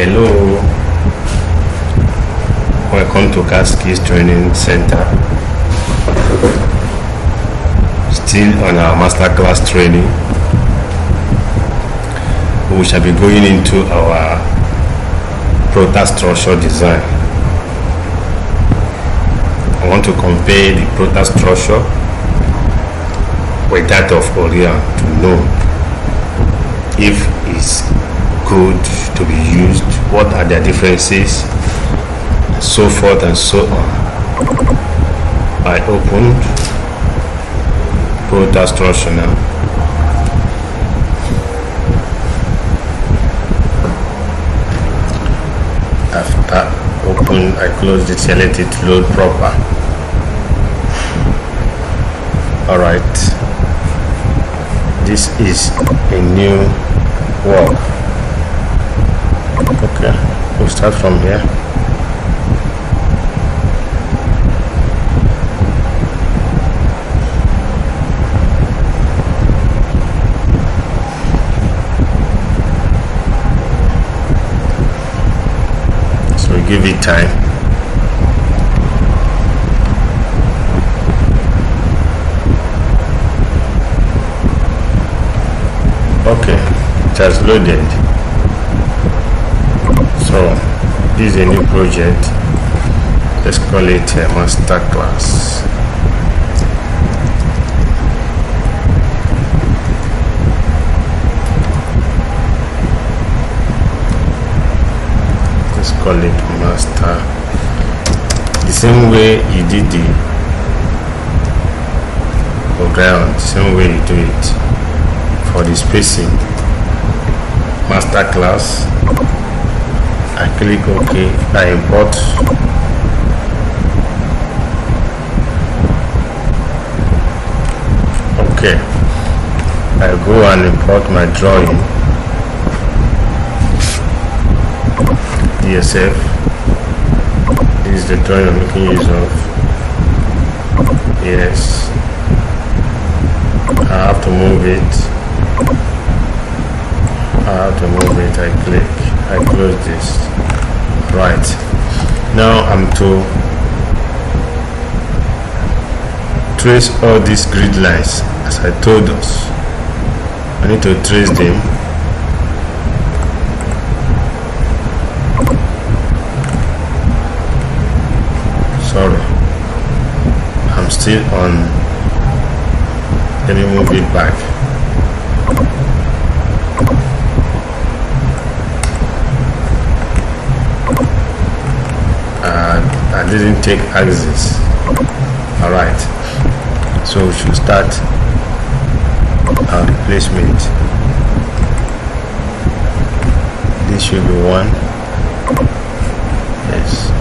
Hello, welcome to CAD Skills Training Center. Still on our masterclass training, we shall be going into our Prota structure design. I want to compare the Prota structure with that of Orion to know if it's good to be used, what are their differences, so forth and so on. I opened Prota structure now. After open, I close it, select it, load proper. Alright, this is a new work. Okay, we'll start from here. So we give it time. Okay, it has loaded. So this is a new project. Let's call it a master class. Let's call it master. The same way you did the ground, the same way you do it for the spacing. Master class. I click OK. I import. Okay. I go and import my drawing. DSF. This is the drawing I'm making use of. Yes. I have to move it. I have to move it. I click. I close this. Right, now I'm to trace all these grid lines as I told us. I need to trace them. Sorry, I'm still on. Let me move it back. I didn't take axis. Alright, so we should start our replacement. This should be 1. Yes.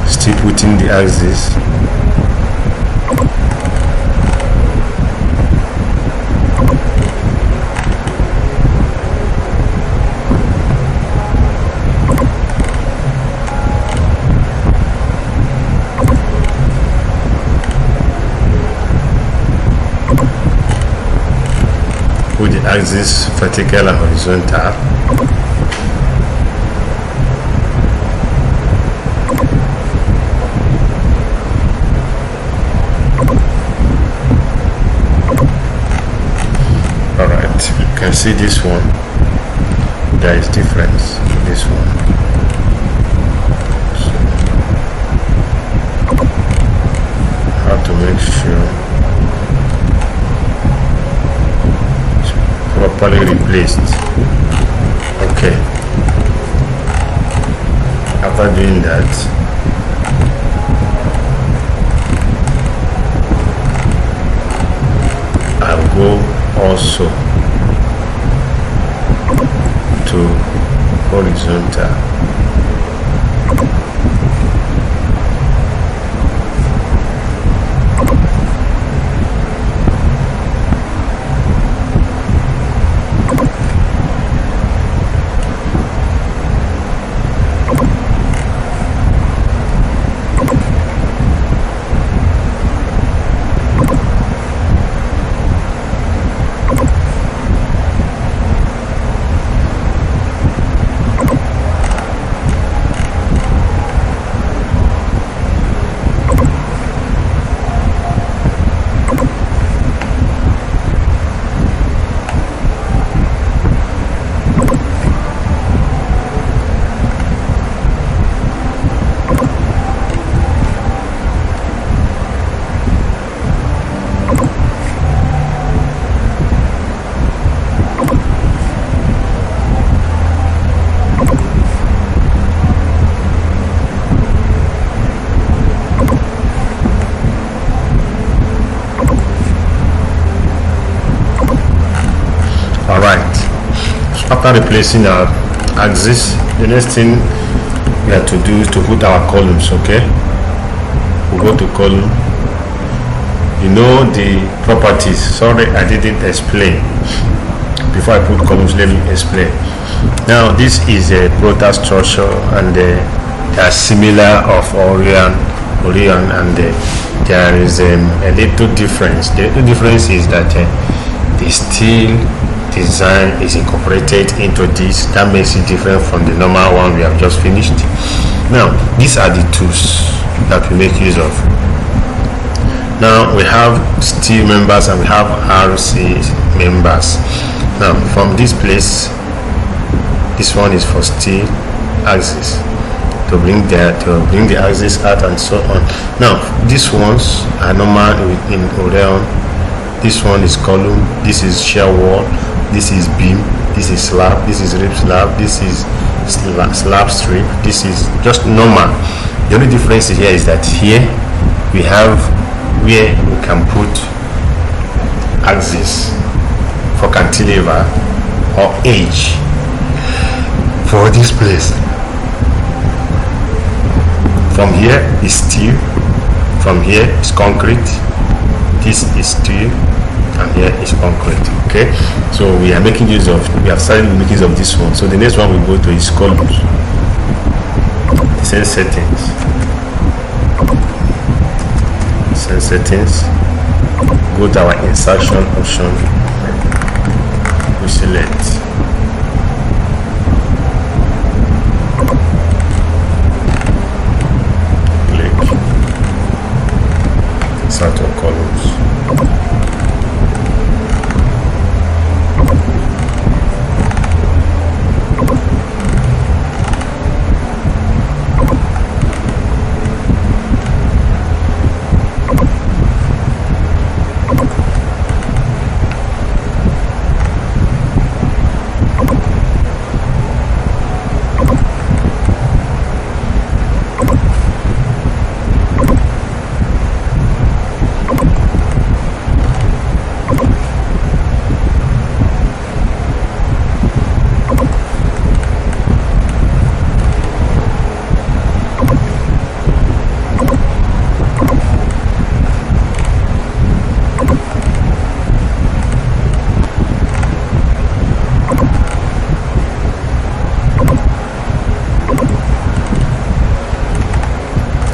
Still putting the axis. Put the axis vertical and horizontal. You can see this one, there is difference in this one. So how to make sure it's properly replaced. Okay, after doing that, I'll go also to horizontal. After replacing our axis, the next thing we have to do is to put our columns. Okay, we'll go to column. You know the properties. Sorry, I didn't explain before I put columns. Let me explain. Now this is a Prota structure, and they are similar of Orion, and there is a little difference. The little difference is that the steel design is incorporated into this. That makes it different from the normal one we have just finished. Now these are the tools that we make use of. Now we have steel members and we have RC members. Now from this place, this one is for steel axis, to bring the axis out and so on. Now these ones are normal in Orion. This one is column, this is shear wall, this is beam, this is slab, this is rib slab, this is slab strip, this is just normal. The only difference here is that here we have where we can put axis for cantilever or edge for this place. From here is steel, from here is concrete, this is steel, and here is concrete. Okay, so we have started making use of this one. So the next one we go to is columns. Same settings, go to our insertion option, we select, click, insert your columns.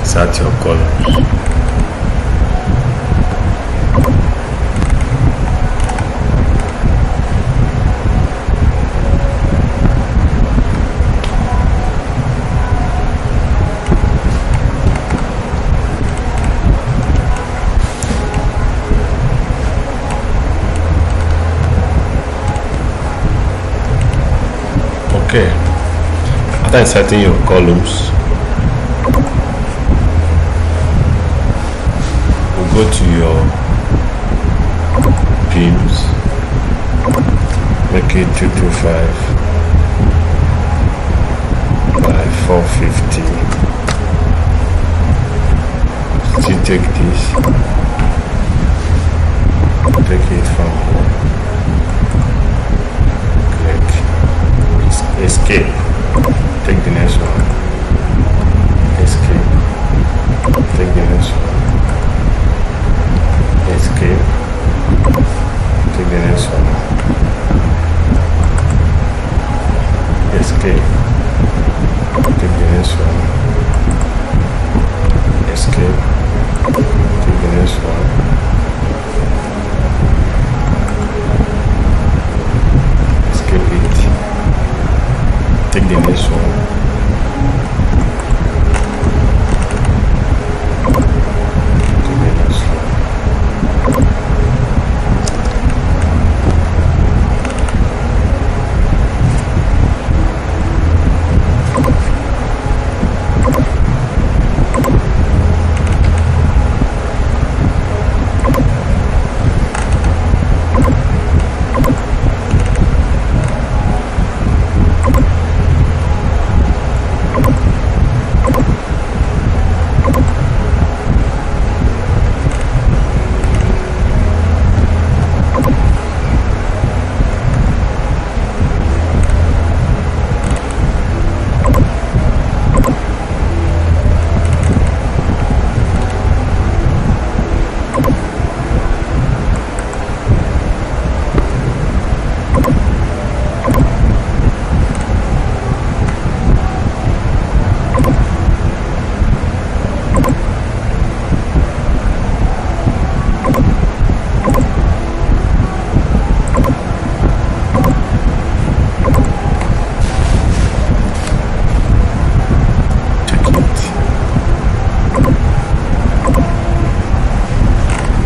Insert your columns. Okay, after inserting your columns, go to your beams, make it 225 by 450. Still take this, take it from here, click escape.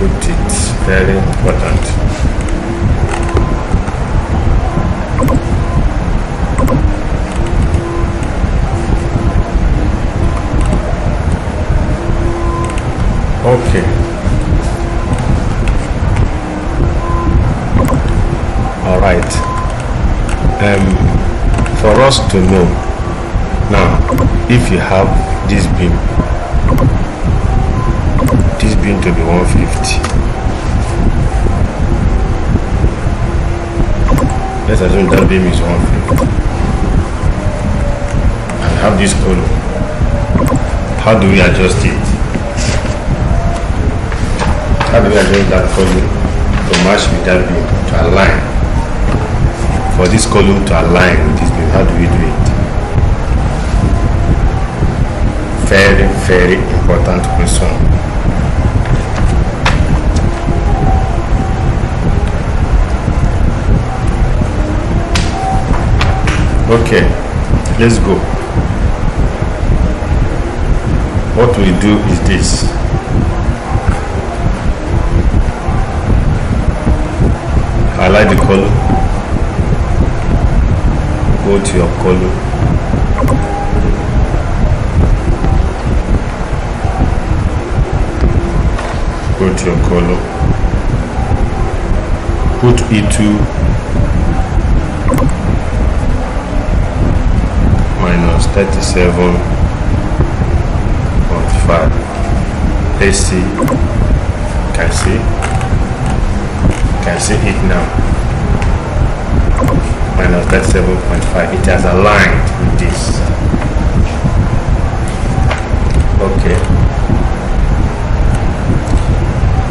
put it, very important. Okay. All right. For us to know now, if you have this beam to be 150, let's assume that beam is 150 and have this column. How do we adjust it? How do we adjust that column to match with that beam, to align? For this column to align with this beam, how do we do it? Very, very important question. Okay, let's go. What we do is this. Highlight the column, go to your column, go to your column, put E2 minus 37.5. Let's see. Can see it now. Minus 37.5. It has aligned with this. Okay.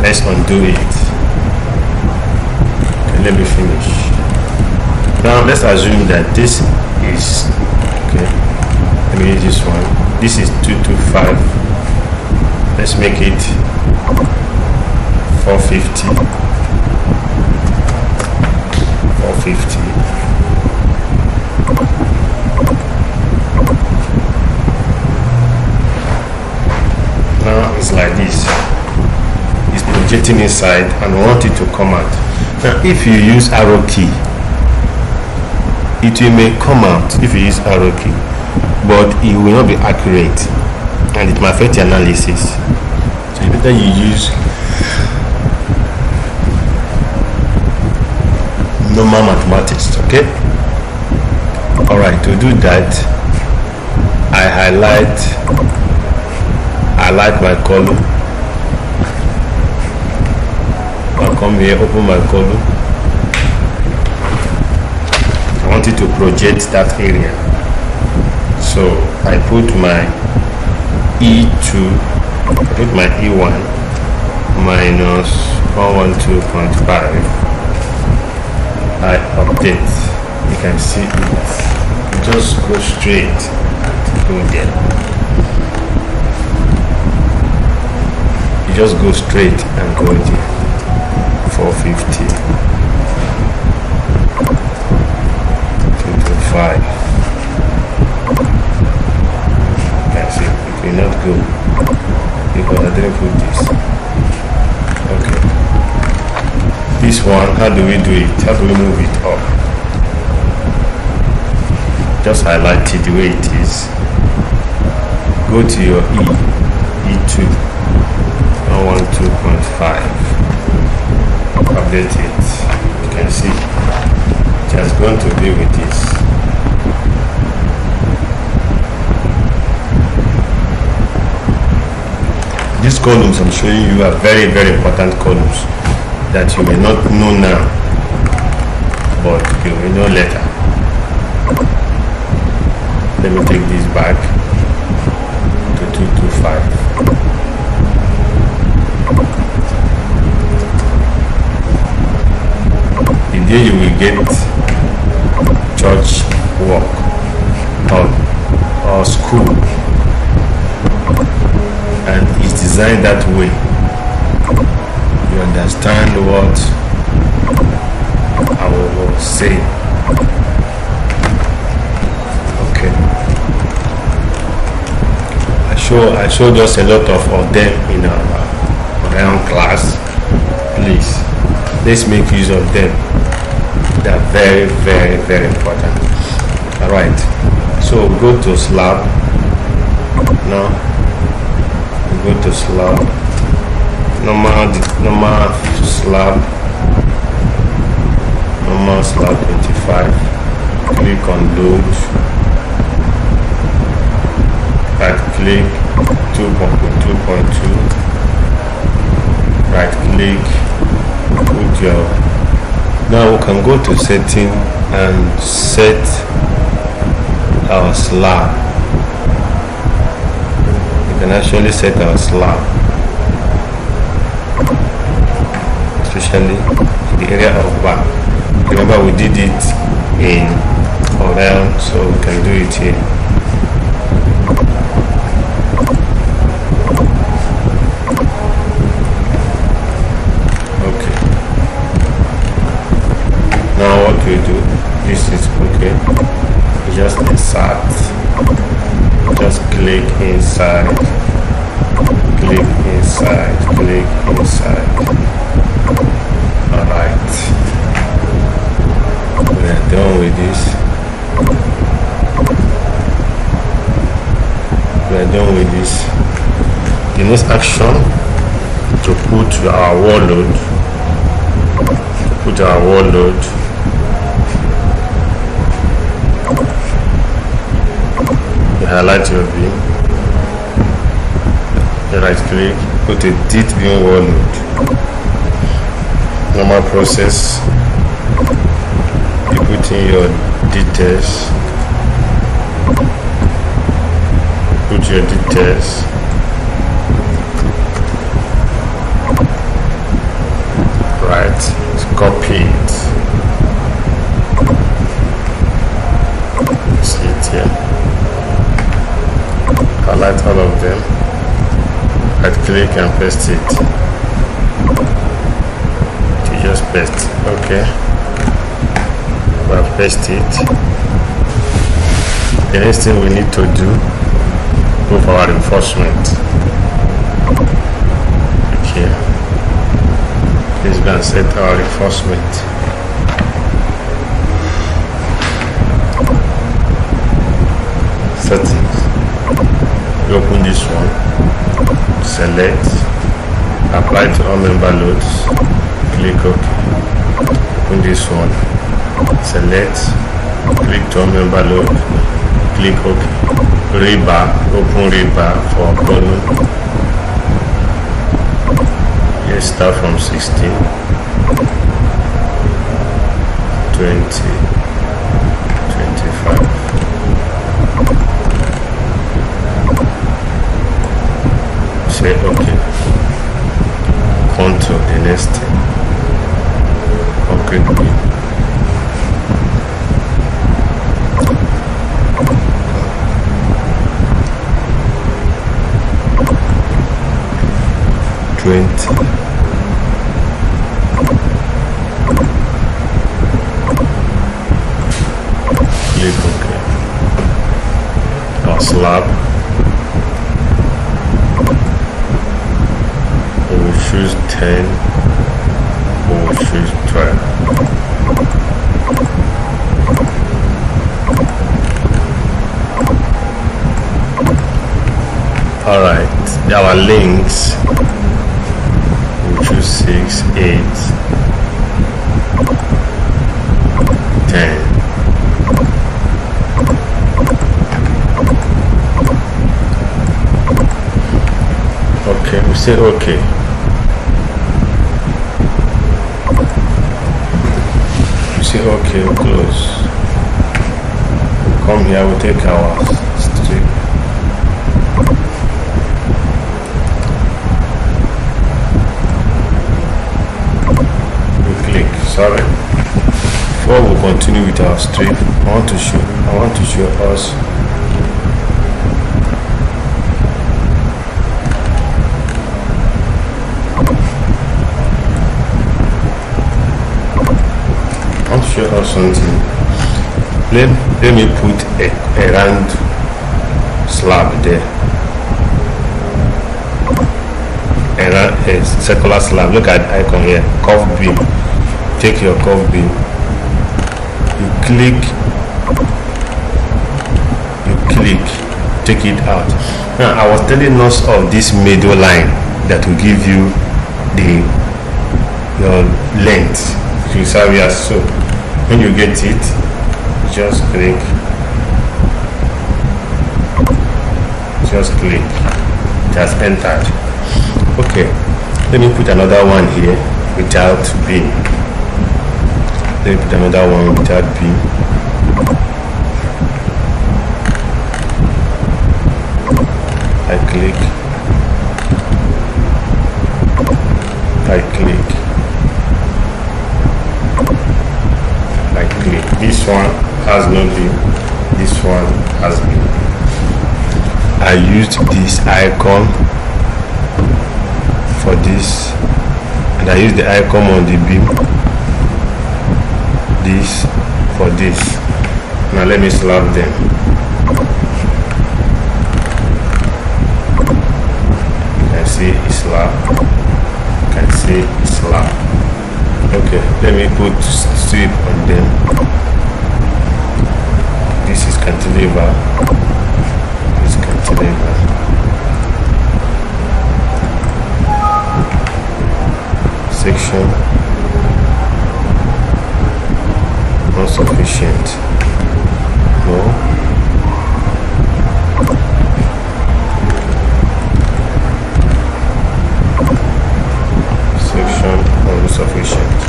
Let's undo it. Okay, let me finish. Now let's assume that this is okay. Let me use this one. This is 225. Let's make it 450. 450. Now it's like this. It's projecting inside and want it to come out. Now if you use arrow key, it may come out if you use arrow key, but it will not be accurate and it might affect the analysis. So it's better you use normal mathematics. Okay. All right. To do that, I highlight my column. I'll come here, open my column. I want it to project that area, so I put my E2, I put my E1 minus 112.5. I update. You can see it. Just go straight to go there. You just go straight and go there. 450. 225. You can see it will not go because I didn't put this. Okay. This one, how do we do it? How do we move it up? Just highlight it the way it is. Go to your E2, 112.5. Update it. You can see it has gone to be with this. These columns I'm showing you are very, very important columns that you may not know now, but you will know later. Let me take this back to 225. The day you will get church work or school and it's designed that way, you understand what I will say. Okay. I show just a lot of them in our class, let's make use of them. They are very, very, very important. All right, so go to slab. Now go to slab, normal slab, normal slab 25. Click on load, right click 2.2, right click, put your, now we can go to setting and set our slab. You can actually set our slab, especially in the area of back. Remember we did it in around, so we can do it here. Okay, now what we do, this is okay. You just insert, just click inside, click inside, click inside. All right, we are done with this. We are done with this. The next action, to put our warload, you highlight your beam, you right click, put a deep beam warload. Normal process, you put in your details, put your details, right, copy it, see it here, highlight all of them, right click and paste it. You just paste, okay, we have pasted it. The next thing we need to do, go for our reinforcement. Okay, please go and set our reinforcement. Settings, you open this one, select, apply to all member loads, click OK. Open this one, select, click to all member load, click OK. Rebar, open rebar for column. Let's start from 16, 20, 25. Say OK. Contour the next thing. Concrete beam. Click OK. Our slab, we will choose 10, we will choose 12. Alright, our links, we will choose 6, 8, 10. Okay, we say okay. We say okay, we close. We come here, we take our strip. We click, sorry. Before we continue with our strip, I want to show us something. Let me put a round slab there, a circular slab. Look at the icon here, curved beam. take your curve beam, you click, take it out. Now I was telling us of this middle line that will give you your length. You serve as so. When you get it, just click, it has entered. Okay, let me put another one here without beam. Let me put another one without beam. I click, this one has no beam, this one has beam. I used this icon for this, and I use the icon on the beam, this for this. Now let me slap them. You can see it's slap, you can see it's slap. Okay, let me put strip on them. This is cantilever, this cantilever. Section not sufficient. No. Section insufficient.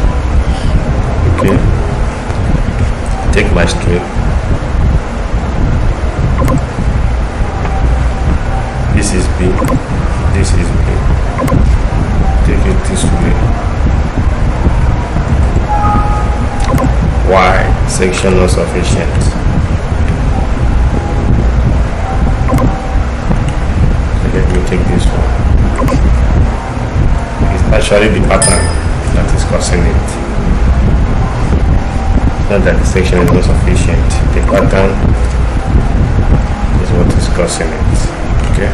Okay. Take my strip. This is B. This is B. Take it this way. Why? Section not sufficient. So let me take this one. It's actually the pattern that is causing it. It's not that the section is not sufficient. The pattern is what is causing it. Okay.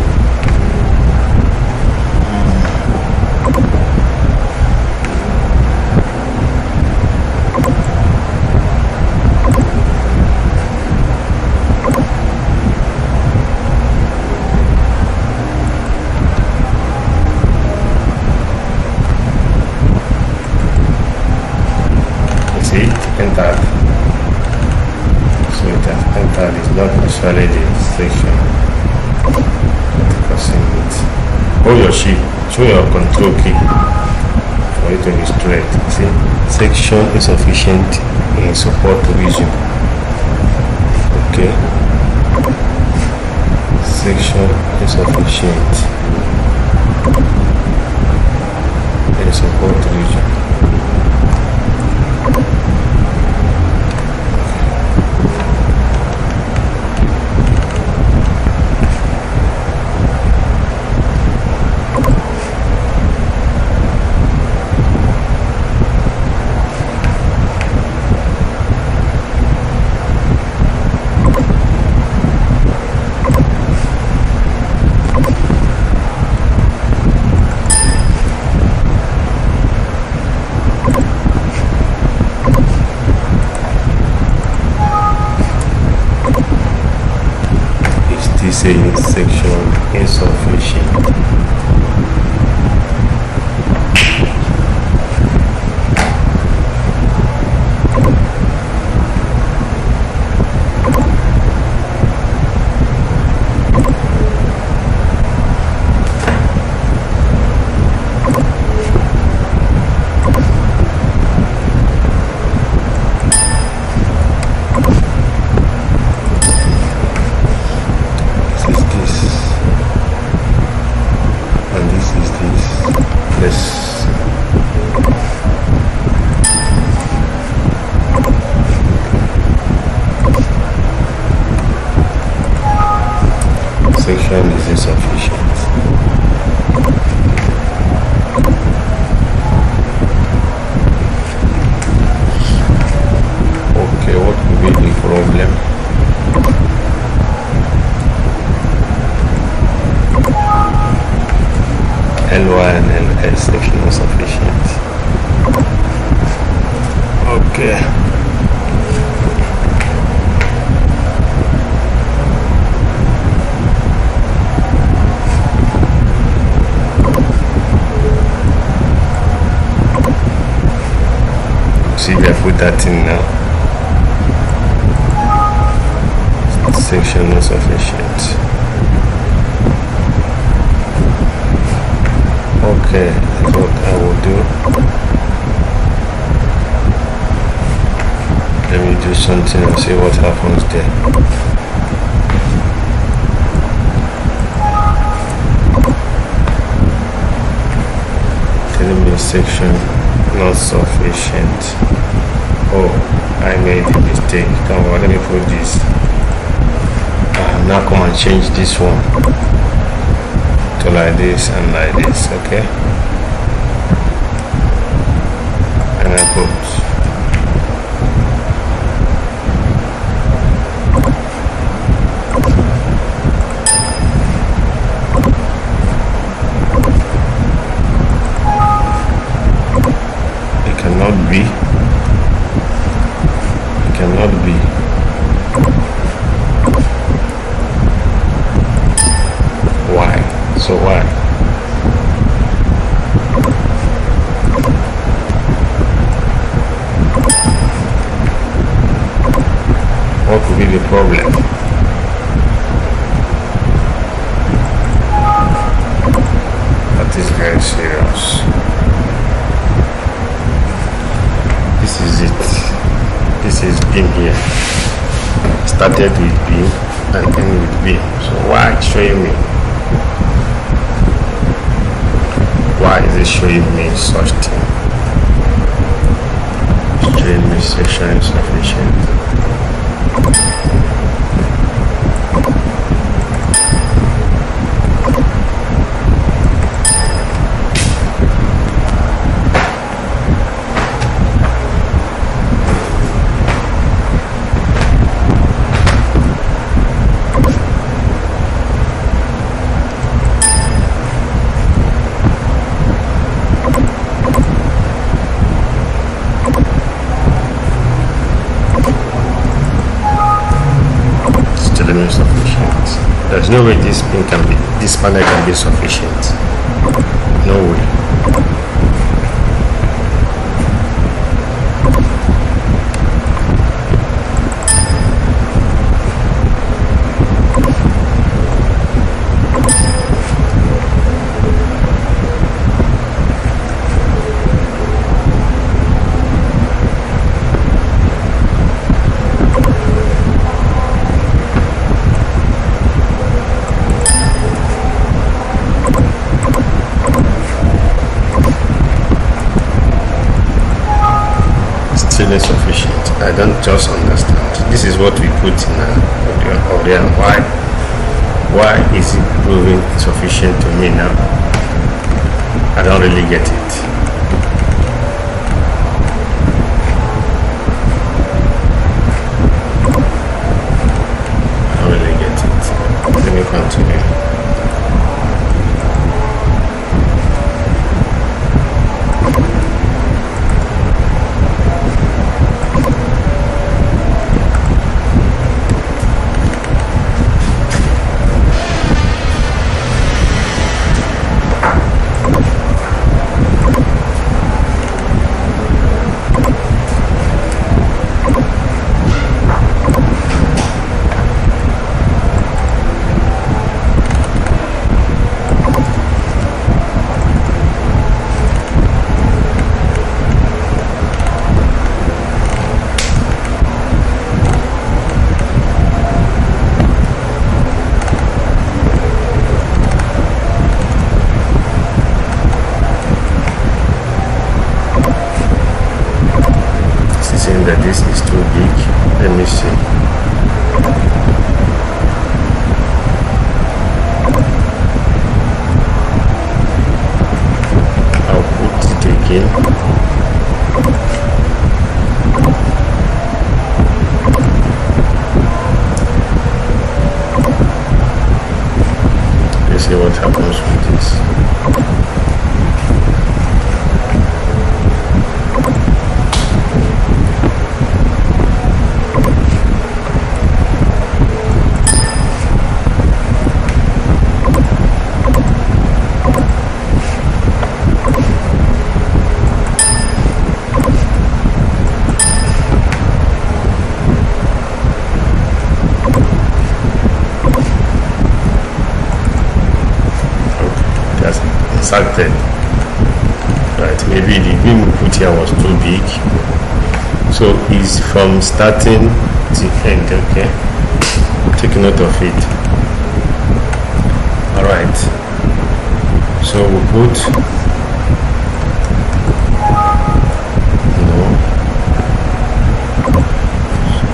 Entered. So it has entered. It's not necessarily the section causing it. Hold your sheet, show your control key for it to be straight. See, section insufficient in support region. Okay, section insufficient in support region. Saying section insufficient. Section is insufficient. Okay, what could be the problem? LY and LS section is sufficient. see if I put that in now. Section not sufficient. Okay, that's what I will do. Let me do something and see what happens there. Telling me section not sufficient. Oh, I made a mistake. Come on, let me put this. Now come and change this one to like this and like this, okay? And I put it cannot be. It cannot be. So why? What could be the problem? That is very serious. This is it. This is beam here. Started with beam and ended with beam. So why showing me? Why is it showing me such thing? Showing me section insufficient. There's no way this panel can be sufficient. No way. Insufficient. I don't just understand. This is what we put in Aurea. Why is it proving sufficient to me now? I don't really get it. I don't really get it. Let me continue. That this is too big. Let me see. I'll put it again. Let's see what happens with this. transacted. Right, maybe the beam we put here was too big, so it's from starting to end. Okay, take note of it. All right, so we put no,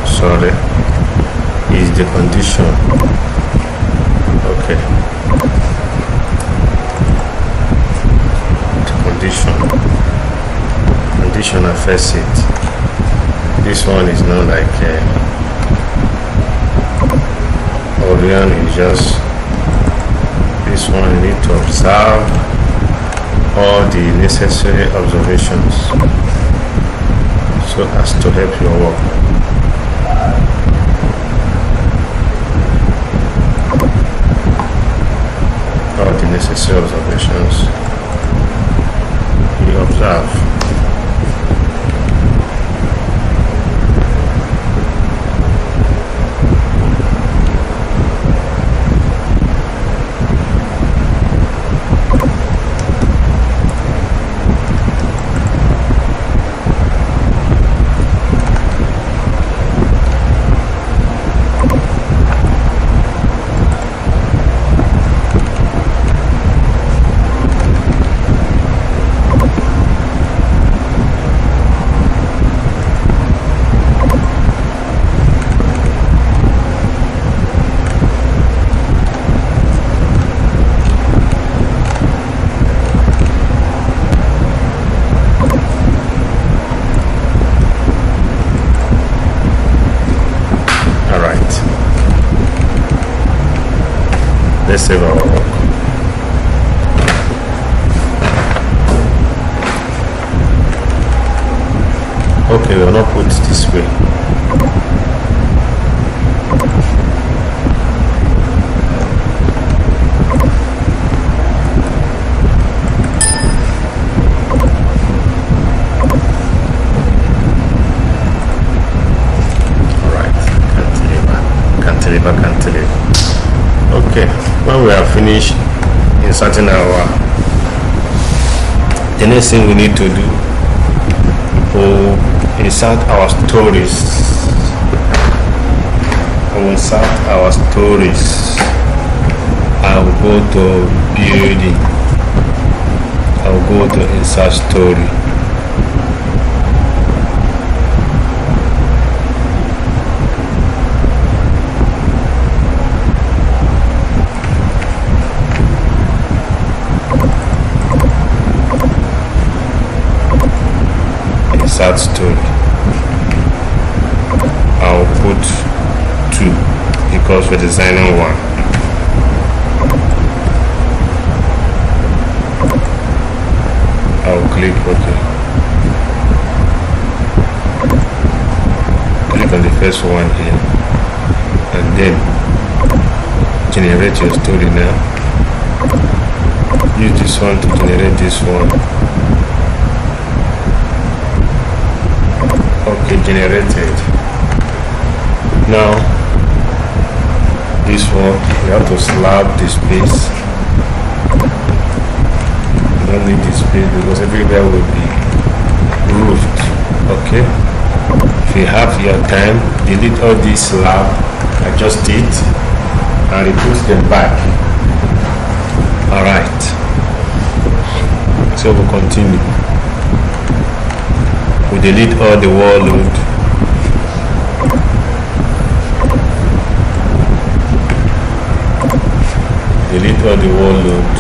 sorry, is the condition. Okay, condition affects it. This one is not like Orion is just this one. You need to observe all the necessary observations so as to help your work. All the necessary observations you observe. Let's save our work. Okay, we'll not put it this way. Alright, cantilever. Okay, when we are finished inserting the next thing we need to do, we'll insert our stories. I'll go to building. I'll go to insert story. Insert story. I'll put 2 because we're designing 1. I'll click OK. Click on the first one here and then generate your story now. Use this one to generate this one. Okay, generated. Now this one we have to slab the space. You don't need this space because everywhere will be roofed. Okay, if you have your time, delete all this slab, adjust it and put them back. Alright, so we'll continue. We delete all the wall load. Delete all the wall load.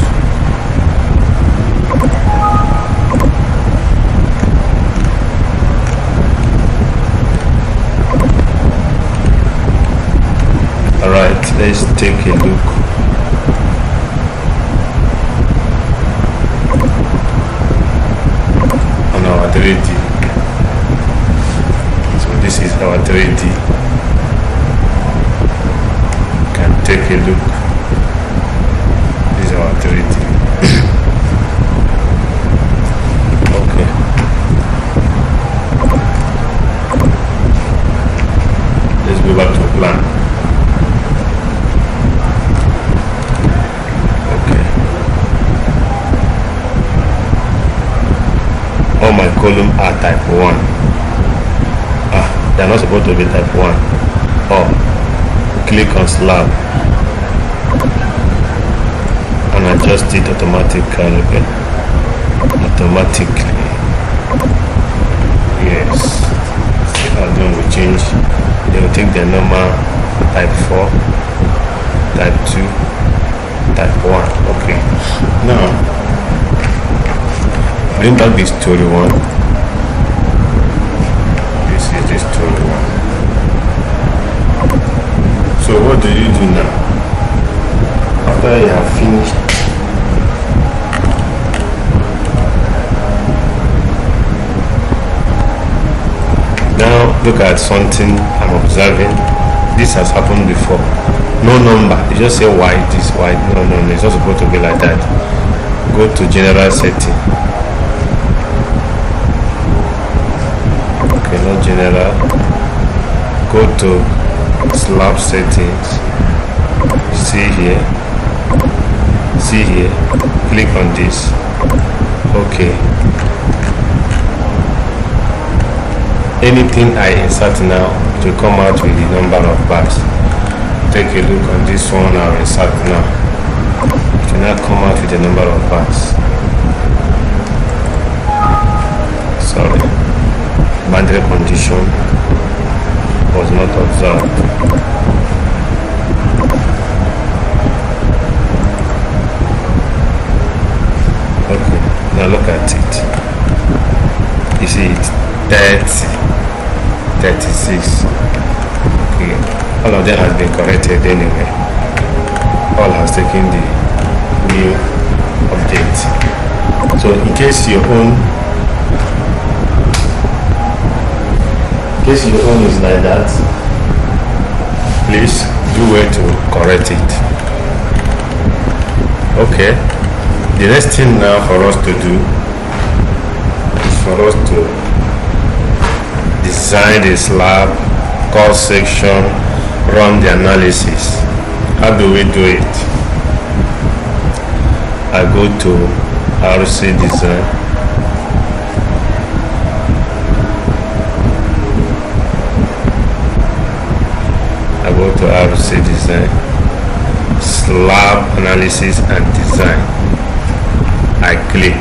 Alright, let's take a look. On our 3D. This is our 3D. You can take a look. This is our 3D. Okay. Let's go back to plan. Okay. my column are type 1. They're not supposed to be type 1. Click on slab and adjust it automatically. Yes. Then we change. They will take the normal type 4, type 2, type 1. Okay. Now bring back this story 1. This is the story 1. So what do you do now? After you have finished now, look at something I'm observing. This has happened before. No number. You just say white is white. No, it's not supposed to be like that. Go to general setting. Okay, not general. Go to slab settings. See here. Click on this. Okay. Anything I insert now to come out with the number of bars. Take a look on this one. I'll insert now. It will not come out with the number of bars. Sorry, boundary condition was not observed. Okay, now look at it. You see it 30, 36. Okay, all of them has been corrected anyway. All has taken the new update. So in case your own is like that, please do well to correct it. Okay, the next thing now for us to do is for us to design the slab, cut section, run the analysis. How do we do it? I go to RC design. I go to RC design, slab analysis and design. I click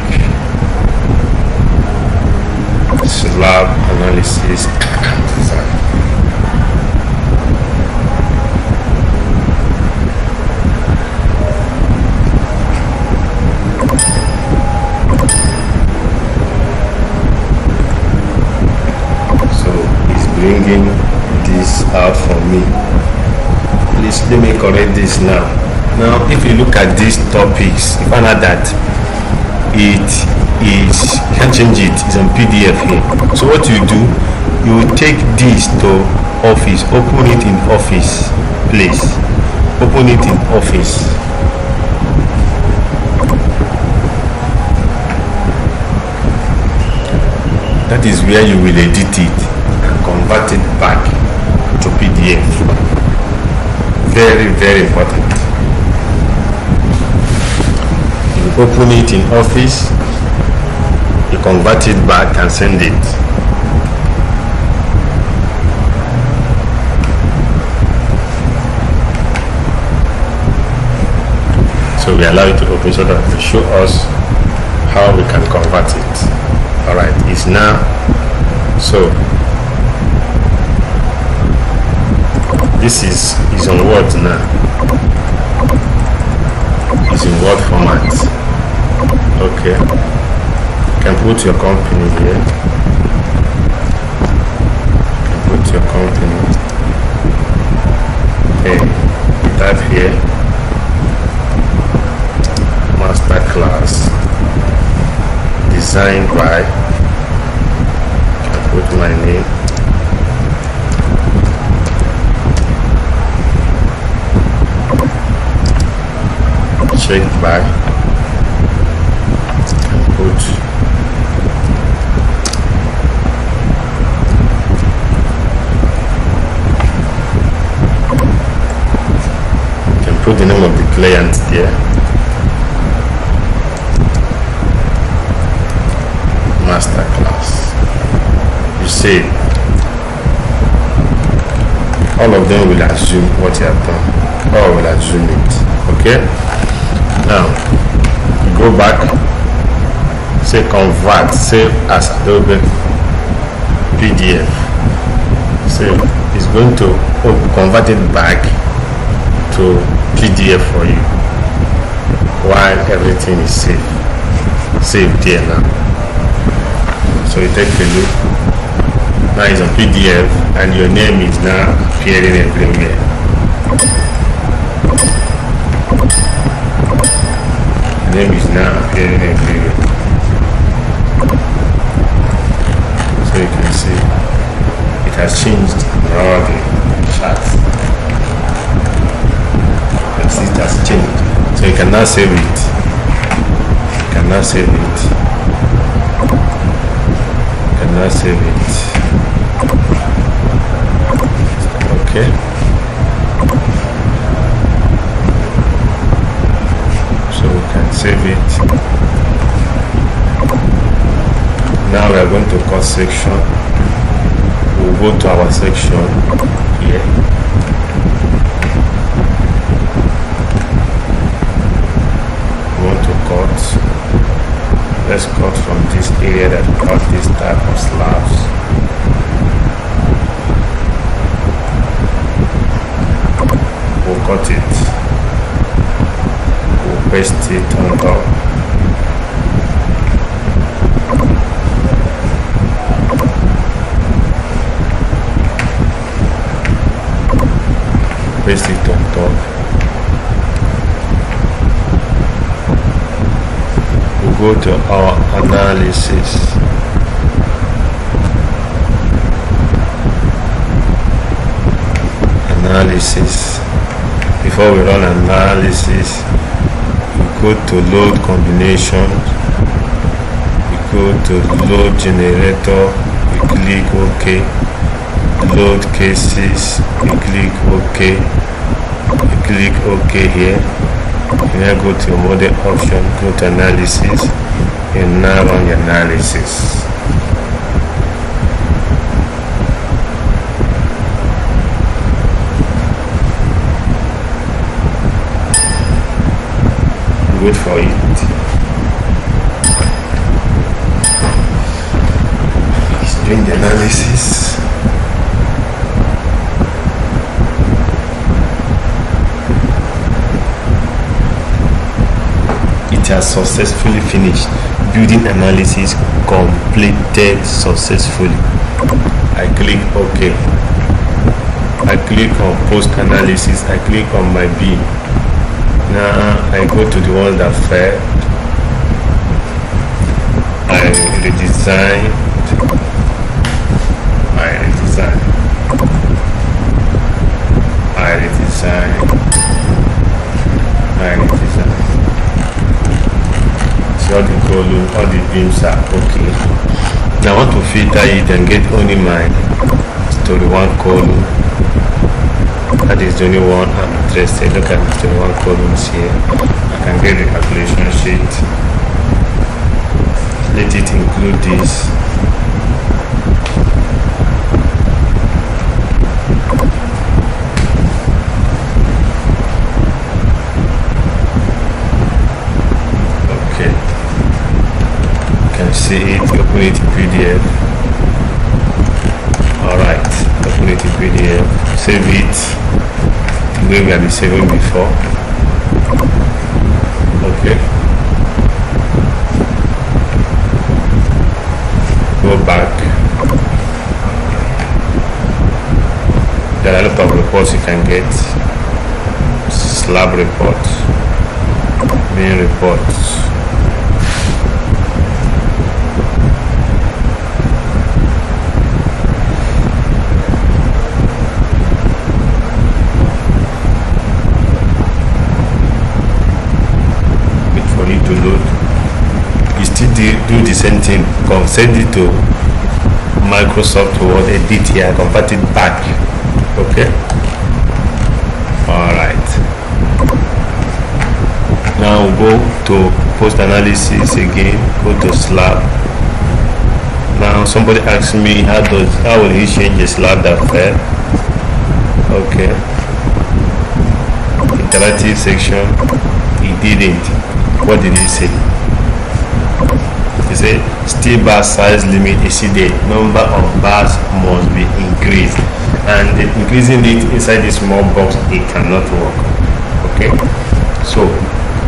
slab analysis and design. So it's bringing this out for me. Please let me correct this now. Now if you look at these topics, you find out that it is, you can change it, it's on PDF here. So what you do, you will take this to office, open it in office, please open it in office. That is where you will edit it and convert it back to PDF. Very, very important. You open it in office, you convert it back and send it. So we allow it to open so that it will show us how we can convert it. Alright, it's now. So this is on Word now. It's in Word format. Okay, you can put your company here. You can put your company. Okay, type here masterclass designed by, I put my name. Checked by, and put you can put the name of the client there. Masterclass. you see, all of them will assume what you have done. All will assume it. Okay. Now go back, say convert, save as Adobe PDF. So it's going to convert it back to PDF for you while everything is saved there now. So you take a look. Now it's on PDF and your name is now appearing everywhere. Name is now appearing everywhere. So you can see it has changed all the charts. You can see it has changed. So you can now save it. You can now save it. You can now save it. Okay. Save it. Now we are going to cut section. We'll go to our section here. We want to cut. Let's cut from this area that we cut this type of slabs. We'll cut it. Paste it on top. Paste it on top. We'll go to our analysis. Before we run analysis, go to load combinations, you go to load generator, you click OK, load cases, you click OK, you click OK here, you now go to model option, go to analysis, and now run the analysis. Wait for it. It's doing the analysis. It has successfully finished. Building analysis completed successfully. I click OK. I click on post analysis. I click on my beam. Now I go to the ones that failed. I redesign. See all the column, all the beams are okay. Now I want to filter it and get only my story 1 column. That is the only one I'm interested. Look at the story 1 columns here. I can get the calculation sheet. Let it include this. Okay. You can see it. Open it in PDF. Alright. Open it in PDF. Save it. The way we have been saving before. Okay. Go back. There are a lot of reports you can get. Slab reports, main reports. Wait for it to load. You still do the same thing. Send it to Microsoft Word, edit here, convert it back. Okay. All right. Now go to post analysis again. Go to slab. Now somebody asked me how will he change a slab that fell. Okay, interactive section. He didn't. What did he say? He said steel bar size limit exceeded, number of bars must be increased, and increasing it inside this small box, it cannot work. Okay, so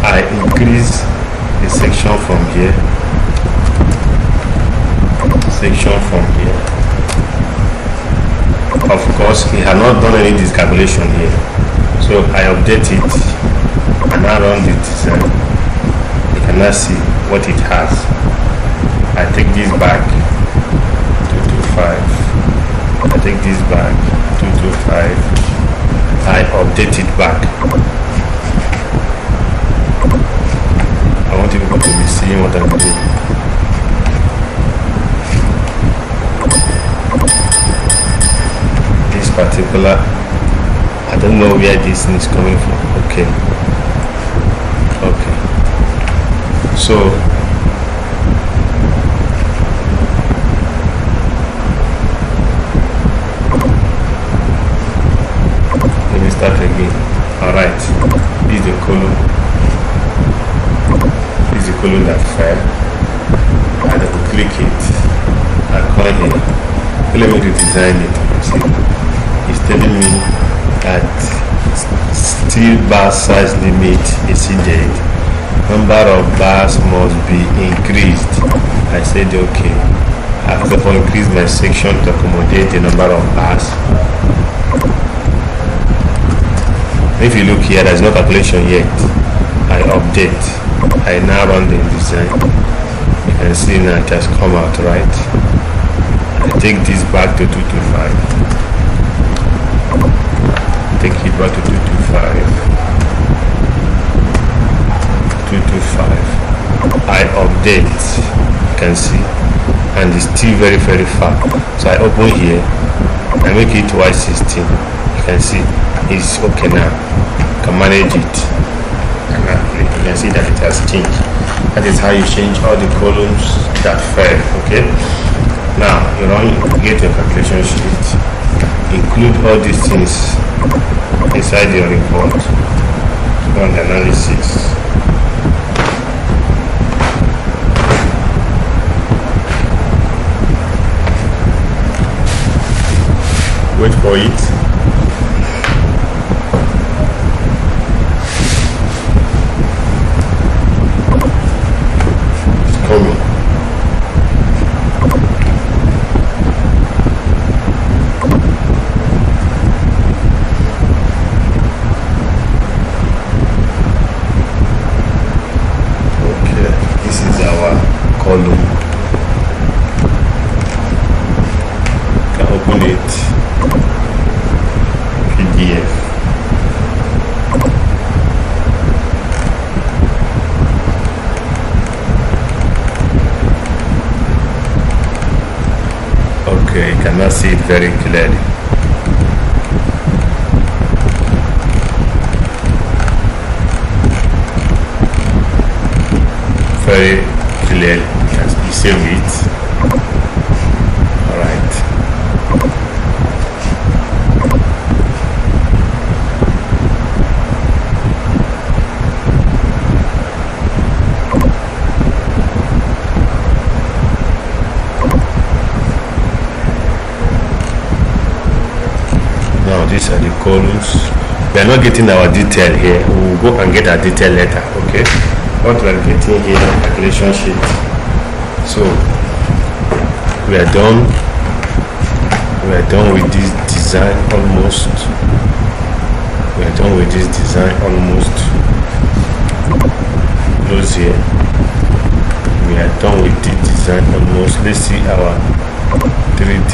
I increase the section from here, Of course, he had not done any discalculation here, so I update it and now run the design. You cannot see what it has. I take this back 225. I take this back 225. I update it back. I want people to be seeing what I'm doing. This particular, I don't know where this thing is coming from. Okay. So let me start again. Alright, this is the column. This is the column that fell. I have to click it. I come here. Let me redesign it. See, it's telling me that steel bar size limit exceeded. Number of bars must be increased. I said okay. I have to increase my section to accommodate the number of bars. If you look here, there's no calculation yet. I update. I now run the design. You can see now it has come out right. I take this back to 225. Take it back to 225. 225. I update. You can see, and it's still very far. So I open here. I make it Y16. You can see it's okay now. You can manage it, and you can see that it has changed. That is how you change all the columns that fell. Okay. Now you get your calculation sheet. Include all these things inside your report. Run the analysis. Wait for it. It's coming. Okay, this is our column. You can open it. PDF. Okay, you cannot see it very clearly. Very clearly, you save it. All right. Now these are the columns. We are not getting our detail here. We will go and get our detail later. Okay. What we are getting here, calculation sheet. So we are done. We are done with this design almost. We are done with this design almost. Close here. We are done with this design almost. Let's see our 3D.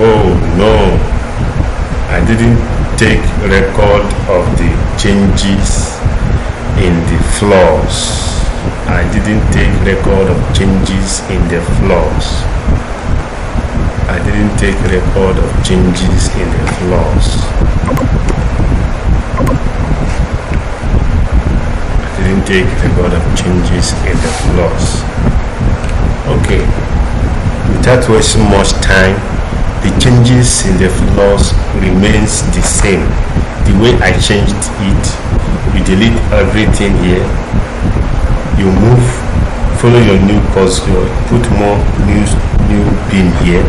Oh no, I didn't take record of the changes in the floors. I didn't take record of changes in the floors. I didn't take record of changes in the floors. I didn't take record of changes in the floors. Okay, without wasting much time, the changes in the floors remains the same. The way I changed it, you delete everything here, you move, follow your new cursor, put more new pin here,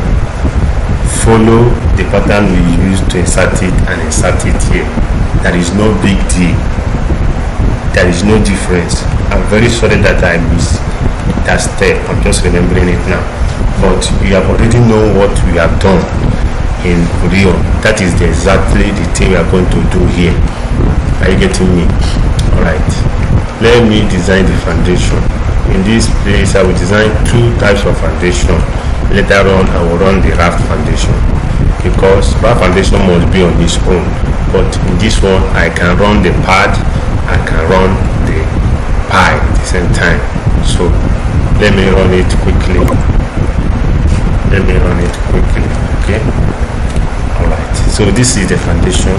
follow the pattern we used to insert it and insert it here. There is no big deal, there is no difference. I'm very sorry that I missed that step, I'm just remembering it now, but you have already known what we have done in Rio. That is exactly the thing we are going to do here. Are you getting me? Alright, let me design the foundation. In this place I will design two types of foundation. Later on I will run the raft foundation, because raft foundation must be on its own, but in this one I can run the pad, I can run the pie at the same time. So let me run it quickly. Okay, alright, so this is the foundation.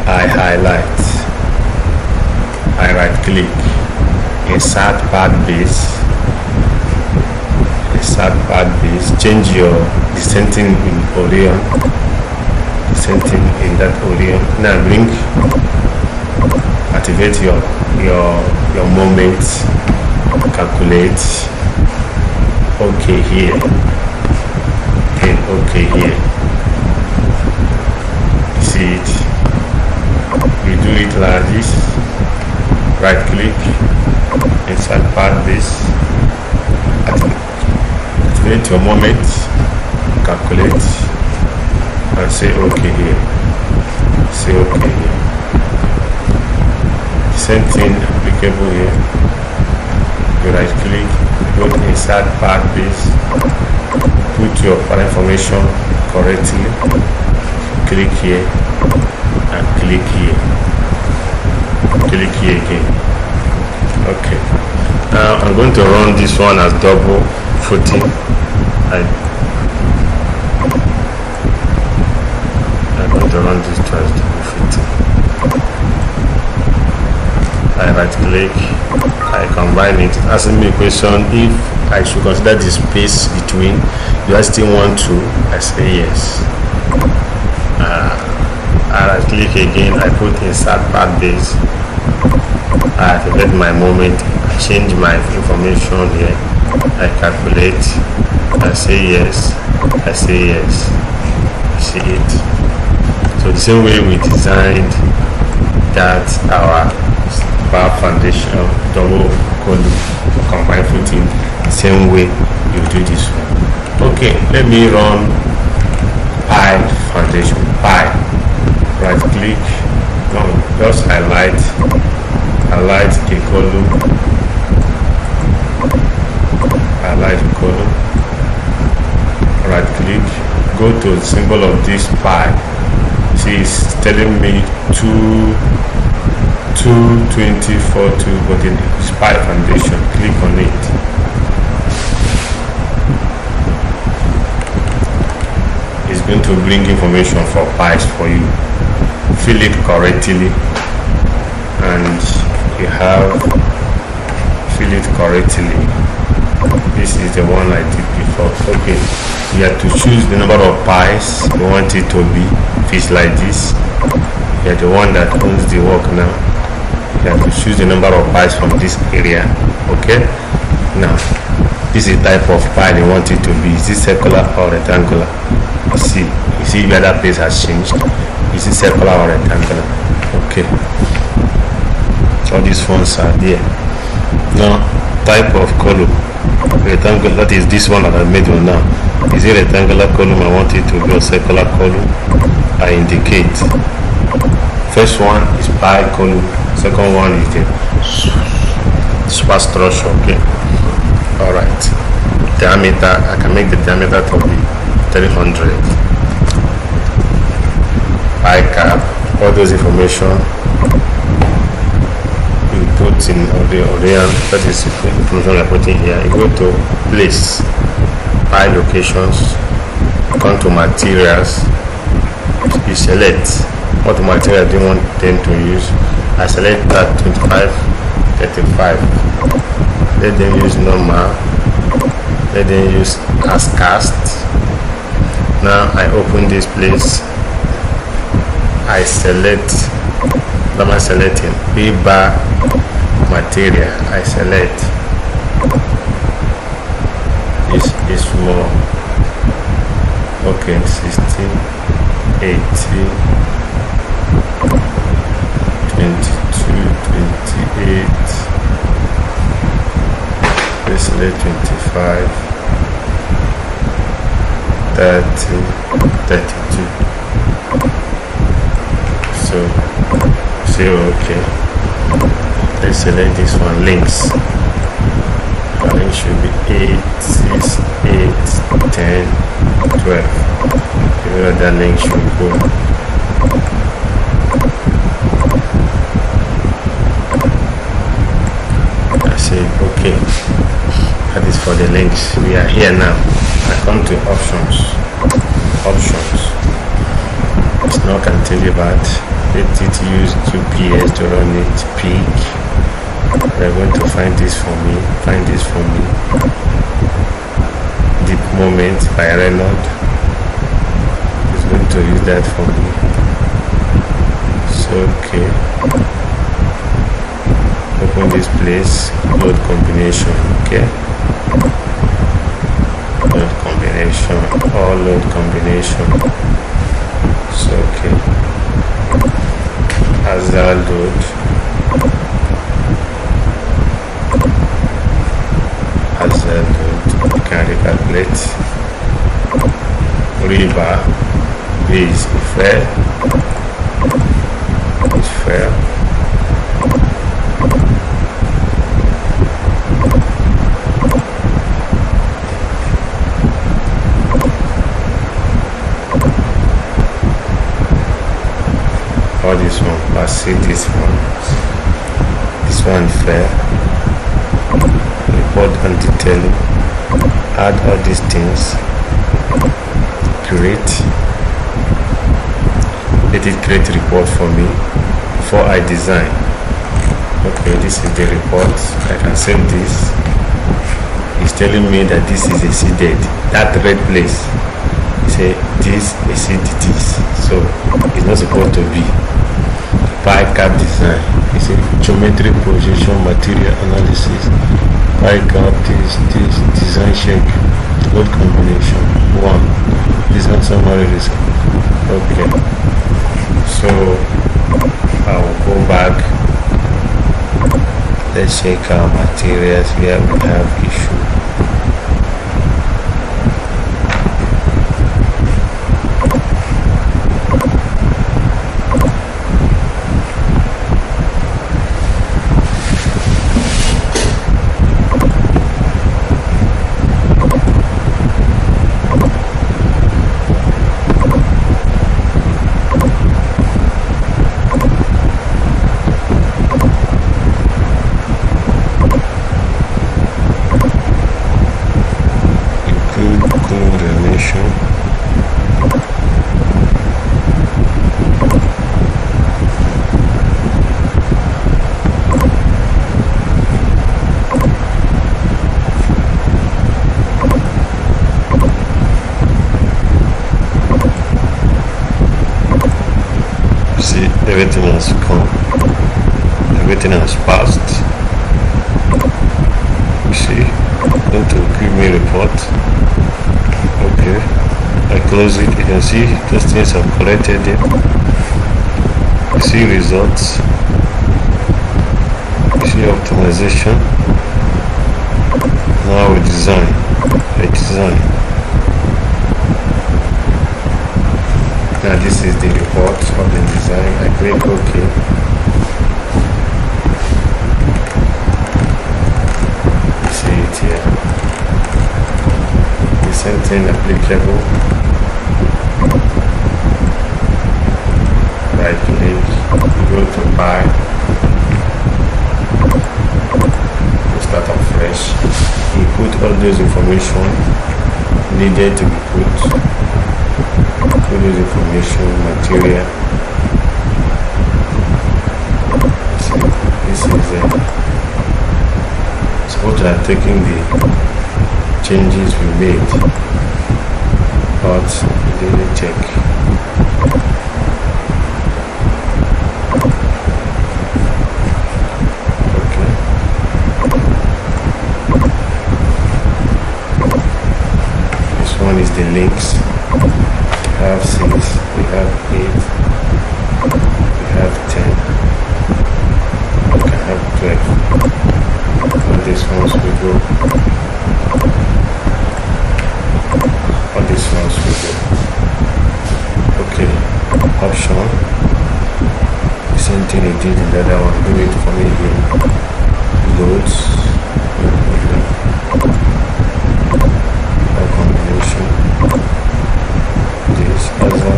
I highlight, I right click, insert pad base, change your descending in Orion, descending in that Orion. Now bring, activate your moment, calculate, okay here, and okay here. You see it? We do it like this. Right click, insert pad base, activate your moment, calculate, and say okay here. Say okay here. Same thing applicable here. You right click, go to insert pad base, put your file information correctly, click here and click here, click here again. Okay, now I'm going to run this one as double footing. I'm going to run this as double footing. I right click, I combine it. Asking me a question if I should consider the space between. Do I still want to? I say yes. I right click again, I put insert pad base, I activate my moment, I change my information here, I calculate, I say yes, I say yes. You see it? So the same way we designed that our bar foundation, double column, combined footing, the same way you do this one. Okay, let me run pie foundation. Pie, right click, no, just highlight a column, highlight a column, right click, go to the symbol of this pie. See, it's telling me 22042, but in spy foundation, click on it. It's going to bring information for pies for you. Fill it correctly, and you have fill it correctly. This is the one I did before. Okay, you have to choose the number of pies you want it to be. If it's like this, you're the one that owns the work now. You have to choose the number of pies from this area. Okay, now this is the type of pie they want it to be. Is it circular or rectangular? You see where that place has changed. Is it circular or rectangular? Okay, all these ones are there. Now type of column, rectangular, that is this one that I made one now. Is it rectangular column? I want it to be a circular column. I indicate. First one is pie column, second one is the superstructure. Okay, all right. Diameter, I can make the diameter to be 300. Pie cap, all those information you put put in Orion, that is information we are putting here. You go to place, file locations, come to materials, you select what material do you want them to use. I select that 25, 35. Let them use normal, let them use as cast. Now I open this place, I select, what am I selecting? Bar material, I select. This is more, okay, 16, 18, 22, 28, let's select 25, 30, 32. So say okay. Let's select this one, links. The link should be 8, 6, 8, 10, 12. Where that link should go. I say okay. That is for the links. We are here now. I come to options. It's not cantilevered. Let it use GPS to run it. Peak. They're going to find this for me. Deep moment by Renault. It's going to use that for me. So okay. Open this place. Load combination. Okay. Load combination. All load combination. So okay. As that load. You can recalculate. Rebar is fair. Or this one, pass it, this one fair. Report and detailing, add all these things, create, let it create report for me before I design. Okay, this is the report. I can save this. It's telling me that this is exceeded. That red place, say this exceeded this, so it's not supposed to be. Pie cap design, it's a geometric projection, material analysis. Pie cap, this design check, load combination, 1, design summary risk. Okay, so I will go back. Let's check our materials where we have issue. Everything has come, everything has passed. You see, going to give me a report. Okay, I close it. You can see those things have collected it. You see results, you see optimization. Now we design. Now this is the report of the design. I click OK. You see it here. The same thing applicable. Right click, go to buy. start afresh. You put all those information needed to be put. Put those information, material. See, this is so what are taking the changes we made, but we didn't check. One is the links. We have 6, we have 8, we have 10, we can have 12. All these ones will go. All these ones will go. Okay, option. The same thing he did in the other one. Do it for me again. Loads. This other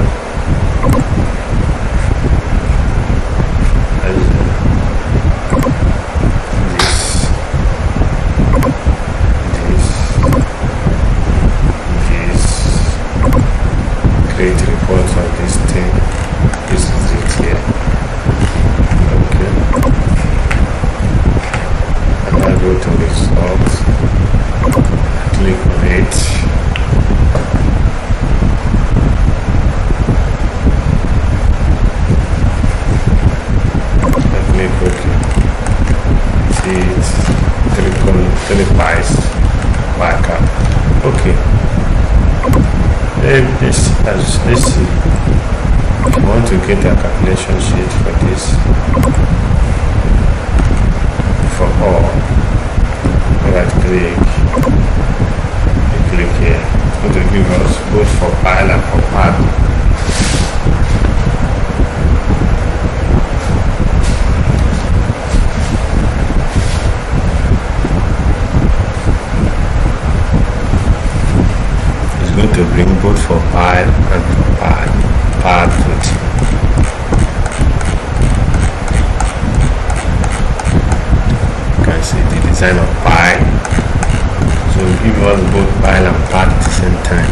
create report for this thing. This is it here. Okay. And I go to results. Click on it. Televised backup. Okay. This if you want to get a calculation sheet for this for all, right click, you click here. It's going to give us both for pile and for pad. Going to bring both for pile and for pad with. You can see the design of pile. So we give us both pile and pad at the same time.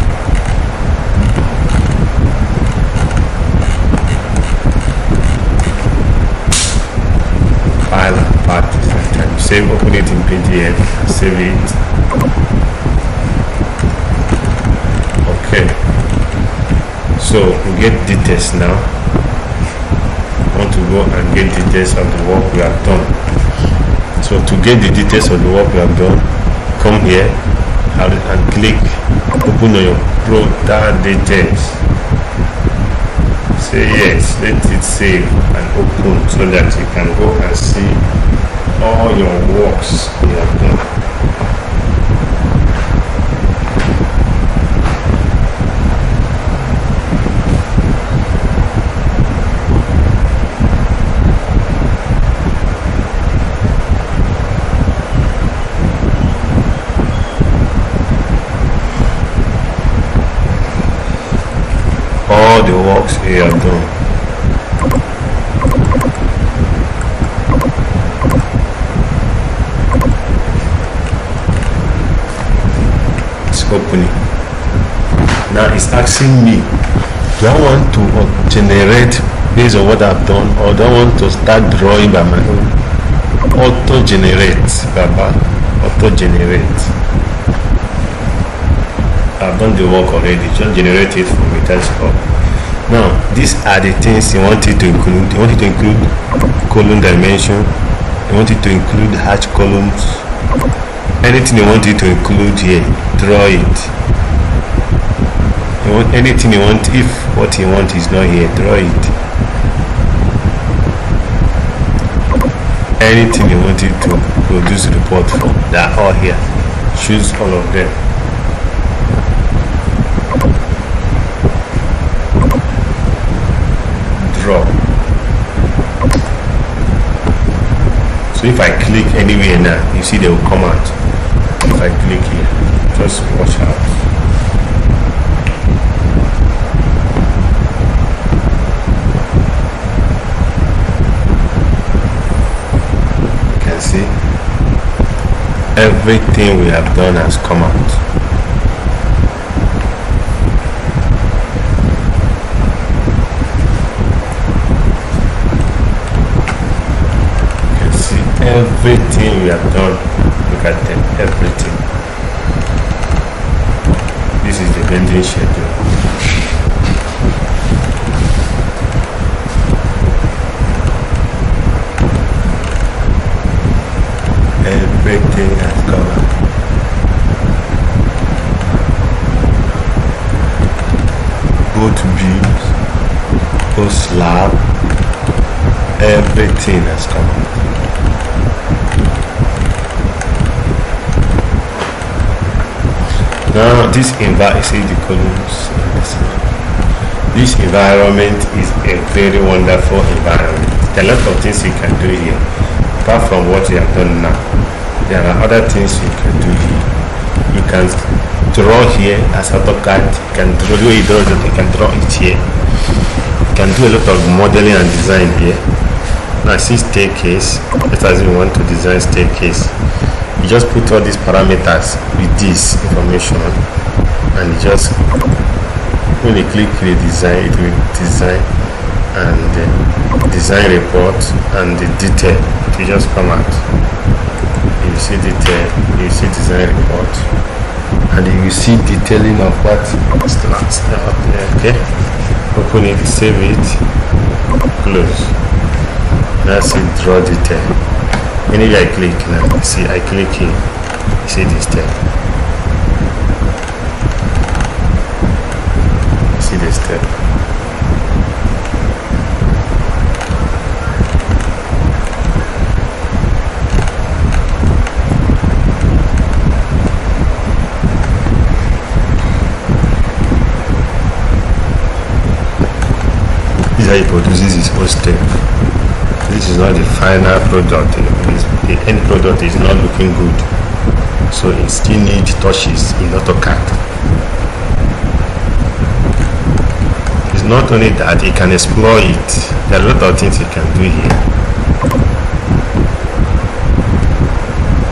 Pile and pad at the same time. Save, open it in PDF, save it. Okay, so we get details now. I want to go and get details of the work we have done. So to get the details of the work we have done, come here and click open on your Prota details. Say yes, let it save and open so that you can go and see all your works you have done. All the works here are done. It's opening. Now it's asking me, do I want to generate based on what I've done, or do I want to start drawing by my own? Auto generate, Baba. Auto generate. I've done the work already, just generate it from a desktop. Now, these are the things you want it to include. You want it to include column dimension. You want it to include hatch columns. Anything you want it to include here, draw it. You want anything you want, if what you want is not here, draw it. Anything you want it to produce report for, they are all here. Choose all of them. So if I click anywhere now, you see they will come out. If I click here, just watch out. You can see everything we have done has come out. You can see everything we have done. Look at them, everything. This is the bending schedule. Everything has come out. Both beams, both slab, everything has come out. Now this this environment is a very wonderful environment. There are a lot of things you can do here. Apart from what you have done now, there are other things you can do here. You can draw here as AutoCAD. You can draw it here. You can do a lot of modeling and design here. Now see staircase. Let us say we want to design staircase. You just put all these parameters with this information, and you just when you click the design, it will design, and the design report and the detail. It will just come out. You see detail, you see design report, and you see detailing of what slabs. Okay, open it, save it, close. That's it. Draw detail. Anywhere I click now, see I click here, you see this step. See this step. This is how he produces his own step. This is not the final product. The end product is not looking good, so it still needs touches in AutoCAD. It's not only that, you can explore it. There are a lot of things you can do here.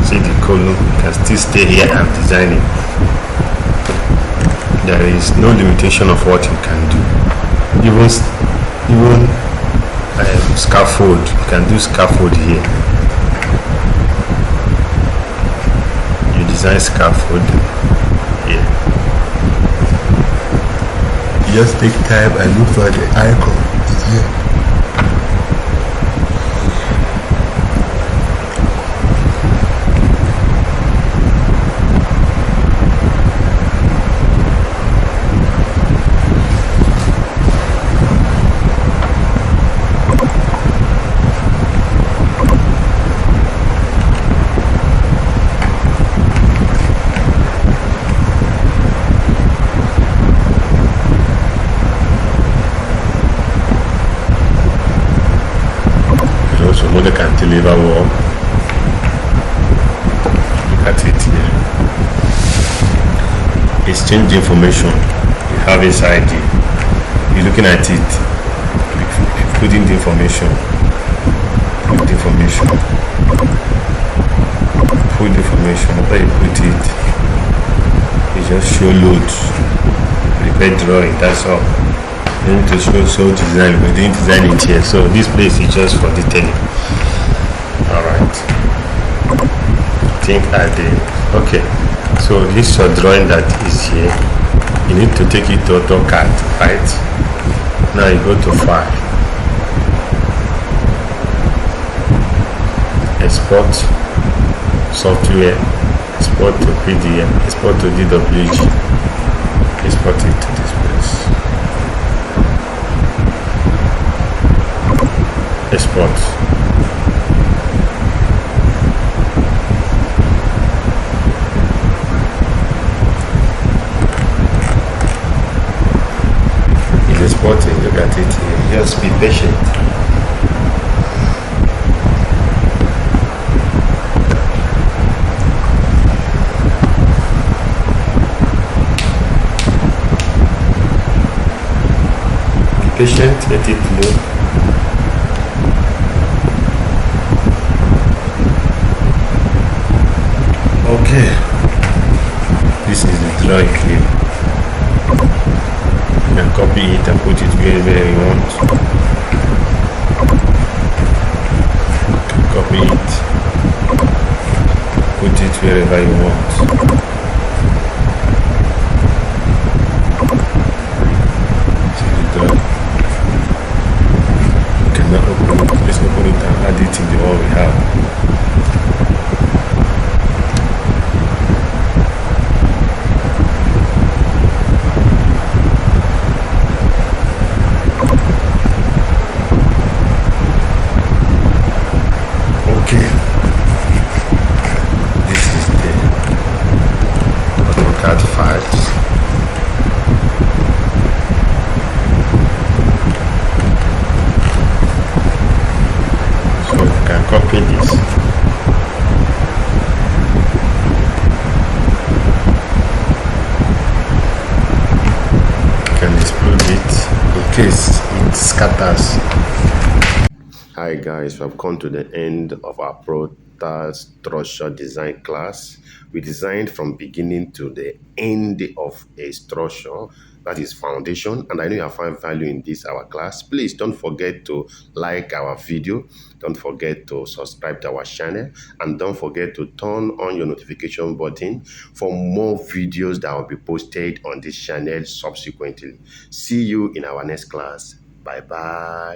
See the column, you can still stay here and design it. There is no limitation of what you can do. Even scaffold, you can do scaffold here. You design scaffold here. You just take time and look for the icon here. Model cantilever wall. Look at it here. Exchange information you have inside it. You're looking at it. You put in the information. Put the information. Put the information. After you put it, you just show load. Prepare drawing. That's all. You need to show design. We didn't design it here, so this place is just for detailing. Alright, think I did. Okay, so this is your drawing that is here. You need to take it to AutoCAD, right? Now you go to File, Export Software, Export to PDF, Export to DWG, export it to this place. Export. Exporting, look at it here. Just be patient. Be patient, let it load. Okay, this is the drawing clip. You can copy it and put it wherever you want. Copy it, put it wherever you want. This is the drawing. You can now open it. Let's open it and add it in the one we have. Okay, this is the AutoCAD files. So you can copy this. You can explode it in case it scatters. Hi guys, we have come to the end of our Prota structure design class. We designed from beginning to the end of a structure, that is foundation, and I know you have found value in this our class. Please don't forget to like our video, don't forget to subscribe to our channel, and don't forget to turn on your notification button for more videos that will be posted on this channel subsequently. See you in our next class. Bye bye.